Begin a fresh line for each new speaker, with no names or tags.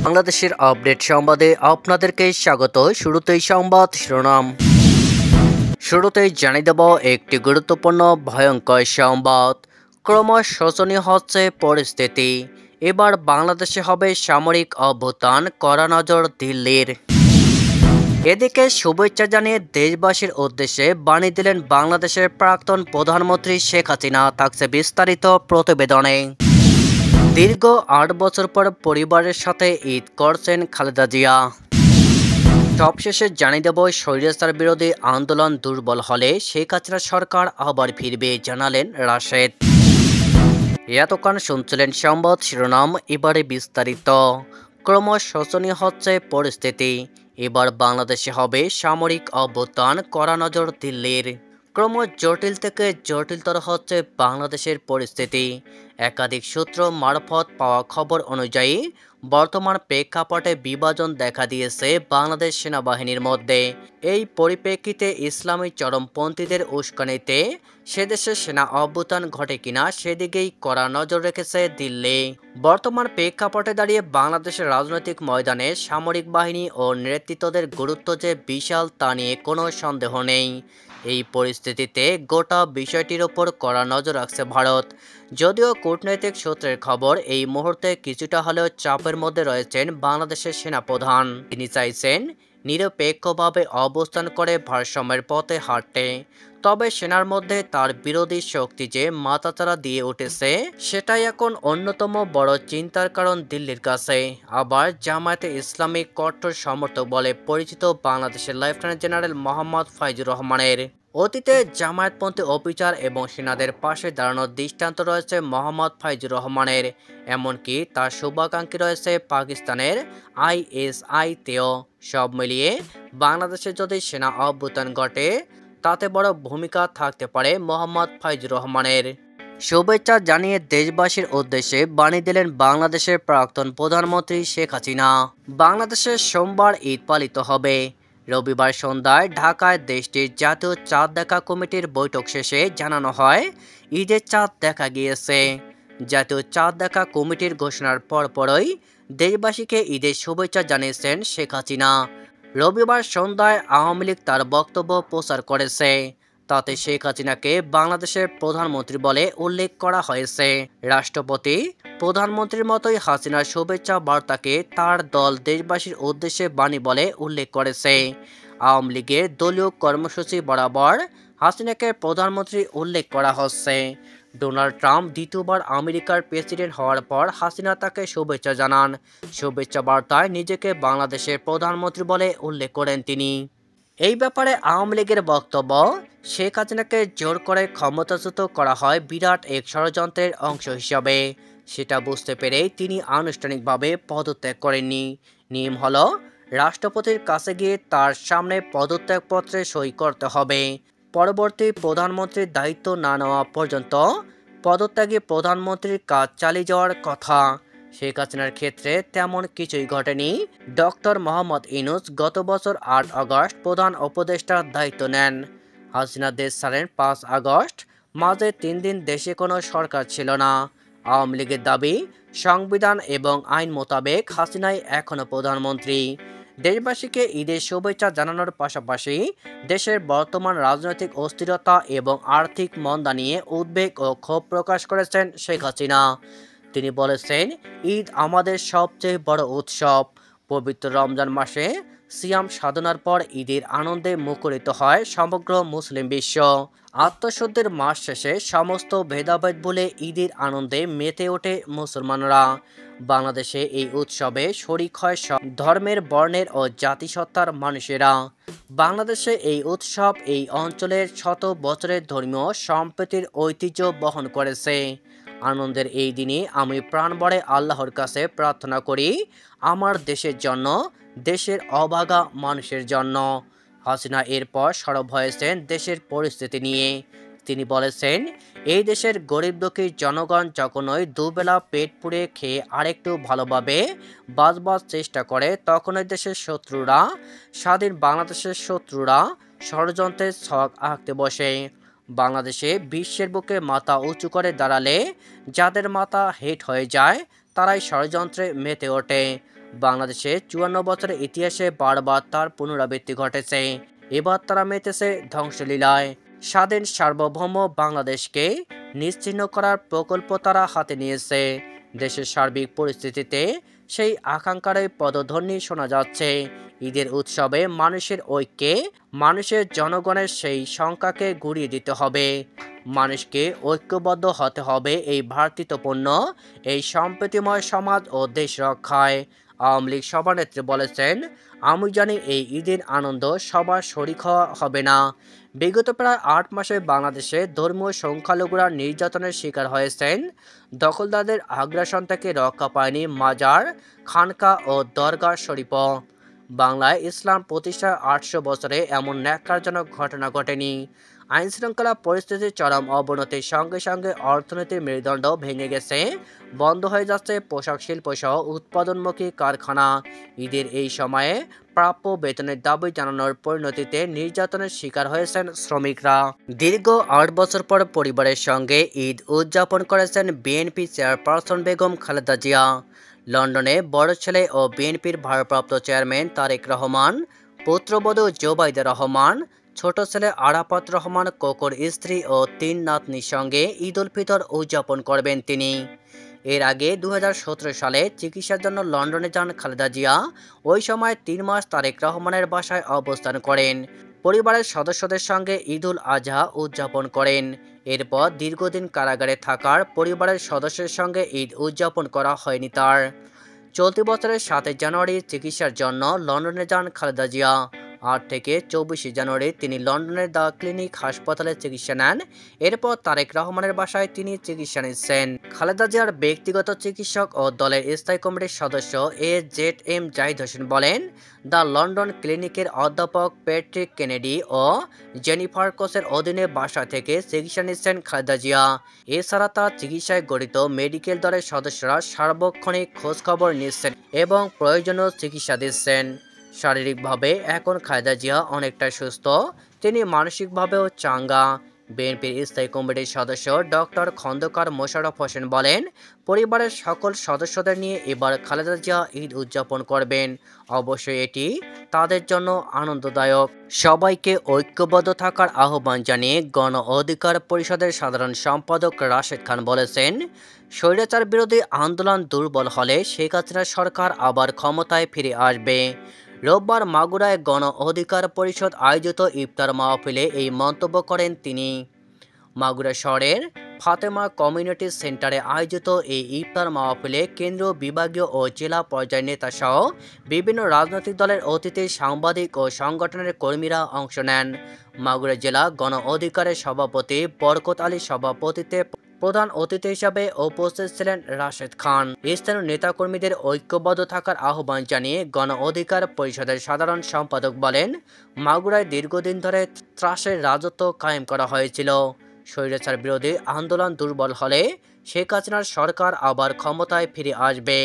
বাংলাদেশের আপডেট সংবাদে আপনাদেরকে স্বাগত। শুরুতেই সংবাদ শিরোনাম। শুরুতেই জানিয়ে দেব একটি গুরুত্বপূর্ণ ভয়ঙ্কর সংবাদ। ক্রমশ শোচনীয় হচ্ছে পরিস্থিতি। এবার বাংলাদেশে হবে সামরিক অভ্যুত্থান, কড়া নজর দিল্লির। এদিকে শুভেচ্ছা জানিয়ে দেশবাসীর উদ্দেশ্যে বাণী দিলেন বাংলাদেশের প্রাক্তন প্রধানমন্ত্রী শেখ হাসিনা। থাকছে বিস্তারিত প্রতিবেদনে। দীর্ঘ ৮ বছর পর পরিবারের সাথে ঈদ করছেন খালেদা জিয়া। সবশেষে জানিয়ে দেব স্বৈরাচার বিরোধী আন্দোলন দুর্বল হলে শেখ হাসিনা সরকার আবার ফিরবে, জানালেন রাশেদ। এতক্ষণ শুনছিলেন সংবাদ শিরোনাম, এবারে বিস্তারিত। ক্রমশ শোচনীয় হচ্ছে পরিস্থিতি। এবার বাংলাদেশে হবে সামরিক অভ্যুত্থান, কড়া নজর দিল্লির। ক্রমশ জটিল থেকে জটিলতর হচ্ছে বাংলাদেশের পরিস্থিতি। একাধিক সূত্র মারফত পাওয়া খবর অনুযায়ী বর্তমান প্রেক্ষাপটে বিভাজন দেখা দিয়েছে বাংলাদেশ সেনাবাহিনীর মধ্যে। এই পরিপ্রেক্ষিতে ইসলামী চরমপন্থীদের উস্কানিতে সেদেশে সেনা অভ্যুত্থান ঘটে কিনা সেদিকেই কড়া নজর রেখেছে দিল্লি। বর্তমান প্রেক্ষাপটে দাঁড়িয়ে বাংলাদেশের রাজনৈতিক ময়দানে সামরিক বাহিনী ও নেতৃত্বদের গুরুত্ব যে বিশাল তা নিয়ে কোনো সন্দেহ নেই। এই পরিস্থিতিতে গোটা বিষয়টির ওপর কড়া নজর রাখছে ভারত। যদিও কূটনৈতিক সূত্রের খবর, এই মুহূর্তে কিছুটা হলেও চাপের মধ্যে রয়েছেন বাংলাদেশের সেনাপ্রধান। তিনি চাইছেন নিরপেক্ষভাবে অবস্থান করে ভারসাম্যের পথে হাঁটতে। তবে সেনার মধ্যে তার বিরোধী শক্তি যে মাথাচাড়া দিয়ে উঠেছে, সেটাই এখন অন্যতম বড় চিন্তার কারণ দিল্লির কাছে। আবার জামায়াতে ইসলামী কট্টর সমর্থক বলে পরিচিত বাংলাদেশের লেফটেন্যান্ট জেনারেল মোহাম্মদ ফাইজুর রহমানের অতীতে জামায়াতপন্থী অফিসার এবং সেনাদের পাশে দাঁড়ানোর দৃষ্টান্ত রয়েছে মোহাম্মদ ফাইজুর রহমানের। এমনকি তার শুভাকাঙ্ক্ষী রয়েছে পাকিস্তানের ISI-তেও। সব মিলিয়ে বাংলাদেশে যদি সেনা অভ্যুত্থান ঘটে, তাতে বড় ভূমিকা থাকতে পারে মোহাম্মদ ফাইজুর রহমানের। শুভেচ্ছা জানিয়ে দেশবাসীর উদ্দেশ্যে বাণী দিলেন বাংলাদেশের প্রাক্তন প্রধানমন্ত্রী শেখ হাসিনা। বাংলাদেশে সোমবার ঈদ পালিত হবে। রবিবার সন্ধ্যায় ঢাকায় দেশটির জাতীয় চাঁদ দেখা কমিটির বৈঠক শেষে জানানো হয়, ঈদের চাঁদ দেখা গিয়েছে। জাতীয় চাঁদ দেখা কমিটির ঘোষণার পরপরই দেশবাসীকে ঈদের শুভেচ্ছা জানিয়েছেন শেখ হাসিনা। রবিবার সন্ধ্যায় আওয়ামী লীগ তার বক্তব্য প্রচার করেছে। তাতে শেখ হাসিনাকে বাংলাদেশের প্রধানমন্ত্রী বলে উল্লেখ করা হয়েছে। রাষ্ট্রপতি প্রধানমন্ত্রীর মতোই হাসিনার শুভেচ্ছা বার্তাকে তার দল দেশবাসীর উদ্দেশ্যে বাণী বলে উল্লেখ করেছে। আওয়ামী লীগের দলীয় কর্মসূচি বরাবর হাসিনাকে প্রধানমন্ত্রী উল্লেখ করা হচ্ছে। ডোনাল্ড ট্রাম্প দ্বিতীয়বার আমেরিকার প্রেসিডেন্ট হওয়ার পর হাসিনা তাকে শুভেচ্ছা জানান। শুভেচ্ছা বার্তায় নিজেকে বাংলাদেশের প্রধানমন্ত্রী বলে উল্লেখ করেন তিনি। এই ব্যাপারে আওয়ামী লীগের বক্তব্য, শেখ হাসিনাকে জোর করে ক্ষমতাচ্যুত করা হয় বিরাট এক ষড়যন্ত্রের অংশ হিসাবে। সেটা বুঝতে পেরেই তিনি আনুষ্ঠানিকভাবে পদত্যাগ করেননি। নিয়ম হলো রাষ্ট্রপতির কাছে গিয়ে তার সামনে পদত্যাগপত্রে সই করতে হবে। পরবর্তী প্রধানমন্ত্রীর দায়িত্ব না নেওয়া পর্যন্ত পদত্যাগী প্রধানমন্ত্রীর কাজ চালিয়ে যাওয়ার কথা। শেখ হাসিনার ক্ষেত্রে তেমন কিছুই ঘটেনি। ডক্টর মোহাম্মদ ইউনূস গত বছর ৮ আগস্ট প্রধান উপদেষ্টার দায়িত্ব নেন। হাসিনা দেশ ছাড়েন ৫ আগস্ট। মাঝে ৩ দিন দেশে কোনো সরকার ছিল না। আওয়ামী লীগের দাবি, সংবিধান এবং আইন মোতাবেক হাসিনাই এখনও প্রধানমন্ত্রী। দেশবাসীকে ঈদের শুভেচ্ছা জানানোর পাশাপাশি দেশের বর্তমান রাজনৈতিক অস্থিরতা এবং আর্থিক মন্দা নিয়ে উদ্বেগ ও ক্ষোভ প্রকাশ করেছেন শেখ হাসিনা। তিনি বলেছেন, ঈদ আমাদের সবচেয়ে বড় উৎসব। পবিত্র রমজান মাসে সিয়াম সাধনার পর ঈদের আনন্দে মুখরিত হয় সমগ্র মুসলিম বিশ্ব। আত্মশুদ্ধির মাস শেষে সমস্ত ভেদাভেদ ভুলে ঈদের আনন্দে মেতে ওঠে মুসলমানরা। বাংলাদেশে এই উৎসবে শরিক হয় সব ধর্মের, বর্ণের ও জাতিসত্তার মানুষেরা। বাংলাদেশে এই উৎসব এই অঞ্চলের শত বছরের ধর্মীয় সম্প্রীতির ঐতিহ্য বহন করেছে। আনন্দের এই দিনে আমি প্রাণ ভরে আল্লাহর কাছে প্রার্থনা করি আমার দেশের জন্য, দেশের অভাগা মানুষের জন্য। হাসিনা এরপর সরব হয়েছেন দেশের পরিস্থিতি নিয়ে। তিনি বলেছেন, এই দেশের গরিব দুঃখী জনগণ যখনই দুবেলা পেট পুড়ে খেয়ে আরেকটু ভালোভাবে বাঁচবার চেষ্টা করে, তখনই দেশের শত্রুরা, স্বাধীন বাংলাদেশের শত্রুরা ষড়যন্ত্রের ছক আঁকতে বসে। বাংলাদেশে বিশ্বের বুকে মাথা উঁচু করে দাঁড়ালে যাদের মাথা হেট হয়ে যায়, তারাই ষড়যন্ত্রে মেতে ওঠে। বাংলাদেশে ৫৪ বছরের ইতিহাসে বারবার তার পুনরাবৃত্তি ঘটেছে। এবার তারা মেতেছে ধ্বংসলীলায়। স্বাধীন সার্বভৌম বাংলাদেশকে নিশ্চিহ্ন করার প্রকল্প তারা হাতে নিয়েছে। দেশের সার্বিক পরিস্থিতিতে সেই আকাঙ্ক্ষারই পদধ্বনি শোনা যাচ্ছে। ঈদের উৎসবে মানুষের ঐক্যে, মানুষের জনগণের সেই সংখ্যাকে গুঁড়িয়ে দিতে হবে। মানুষকে ঐক্যবদ্ধ হতে হবে এই ভ্রাতৃত্বপূর্ণ, এই সম্প্রীতিময় সমাজ ও দেশ রক্ষায়। আওয়ামী লীগ সভানেত্রী বলেছেন, আমি জানি এই ঈদের আনন্দ সবার শরিক হওয়া হবে না। বিগত প্রায় ৮ মাসে বাংলাদেশে ধর্মীয় সংখ্যালঘুরা নির্যাতনের শিকার হয়েছেন। দখলদারদের আগ্রাসন থেকে রক্ষা পায়নি মাজার, খানকা ও দরগা শরীফও। বাংলায় ইসলাম প্রতিষ্ঠার ৮০০ বছরে এমন ন্যাক্কারজনক ঘটনা ঘটেনি। আইনশৃঙ্খলা পরিস্থিতির চরম অবনতির সঙ্গে সঙ্গে অর্থনীতির মেরুদণ্ড ভেঙে গেছে। বন্ধ হয়ে যাচ্ছে পোশাক শিল্প সহ উৎপাদনমুখী কারখানা। ঈদের এই সময়ে প্রাপ্য বেতনের দাবি জানানোর পরিণতিতে নির্যাতনের শিকার হয়েছেন শ্রমিকরা। দীর্ঘ ৮ বছর পর পরিবারের সঙ্গে ঈদ উদযাপন করেছেন বিএনপি চেয়ারপারসন বেগম খালেদা জিয়া। লন্ডনে বড় ছেলে ও বিএনপির ভারপ্রাপ্ত চেয়ারম্যান তারেক রহমান, পুত্রবধূ জোবাইদা রহমান, ছোট ছেলে আরাফাত রহমান কোকোর স্ত্রী ও ৩ নাতনির সঙ্গে ঈদ উল ফিতর উদযাপন করবেন তিনি। এর আগে ২০১৭ সালে চিকিৎসার জন্য লন্ডনে যান খালেদা জিয়া। ওই সময় ৩ মাস তারেক রহমানের বাসায় অবস্থান করেন। পরিবারের সদস্যদের সঙ্গে ঈদ উল আজহা উদযাপন করেন। এরপর দীর্ঘদিন কারাগারে থাকার পরিবারের সদস্যের সঙ্গে ঈদ উদযাপন করা হয়নি তার। চলতি বছরের ৭ জানুয়ারি চিকিৎসার জন্য লন্ডনে যান খালেদা জিয়া। ৮ থেকে ২৪ জানুয়ারি তিনি লন্ডনের দ্য ক্লিনিক হাসপাতালে চিকিৎসা নেন। এরপর তারেক রহমানের বাসায় তিনি চিকিৎসা নিচ্ছেন। খালেদা জিয়ার ব্যক্তিগত চিকিৎসক ও দলের স্থায়ী কমিটির সদস্য AZM জাহিদ হোসেন বলেন, দ্য লন্ডন ক্লিনিকের অধ্যাপক প্যাট্রিক কেনেডি ও জেনিফার কোসের অধীনে বাসা থেকে চিকিৎসা নিচ্ছেন খালেদা জিয়া। এছাড়া তার চিকিৎসায় গঠিত মেডিকেল দলের সদস্যরা সার্বক্ষণিক খোঁজখবর নিচ্ছেন এবং প্রয়োজনীয় চিকিৎসা দিচ্ছেন। শারীরিকভাবে এখন খালেদা জিয়া অনেকটা সুস্থ, তিনি মানসিকভাবেও চাঙ্গা। বিএনপির স্থায়ী কমিটির সদস্য ডক্টর খন্দকার মোশাররফ হোসেন বলেন, পরিবারের সকল সদস্যদের নিয়ে এবার খালেদা জিয়া ঈদ উদযাপন করবেন। অবশ্যই এটি তাদের জন্য আনন্দদায়ক। সবাইকে ঐক্যবদ্ধ থাকার আহ্বান জানিয়ে গণ অধিকার পরিষদের সাধারণ সম্পাদক রাশেদ খান বলেছেন, স্বৈরাচার বিরোধী আন্দোলন দুর্বল হলে শেখ হাসিনা সরকার আবার ক্ষমতায় ফিরে আসবে। রোববার মাগুরায় গণ অধিকার পরিষদ আয়োজিত ইফতার মাহফিলে এই মন্তব্য করেন তিনি। মাগুরা শহরের ফাতেমা কমিউনিটি সেন্টারে আয়োজিত এই ইফতার মাহফিলে কেন্দ্রীয়, বিভাগীয় ও জেলা পর্যায়ের নেতাসহ বিভিন্ন রাজনৈতিক দলের অতিথি, সাংবাদিক ও সংগঠনের কর্মীরা অংশ নেন। মাগুরা জেলা গণ অধিকারের সভাপতি বরকত আলী সভাপতিত্বে প্রধান অতিথি হিসাবে উপস্থিত ছিলেন রাশেদ খান। স্থানীয় নেতাকর্মীদের ঐক্যবদ্ধ থাকার আহ্বান জানিয়ে গণ অধিকার পরিষদের সাধারণ সম্পাদক বলেন, মাগুরায় দীর্ঘদিন ধরে ত্রাসের রাজত্ব কায়েম করা হয়েছিল। স্বৈরাচার বিরোধী আন্দোলন দুর্বল হলে শেখ হাসিনার সরকার আবার ক্ষমতায় ফিরে আসবে।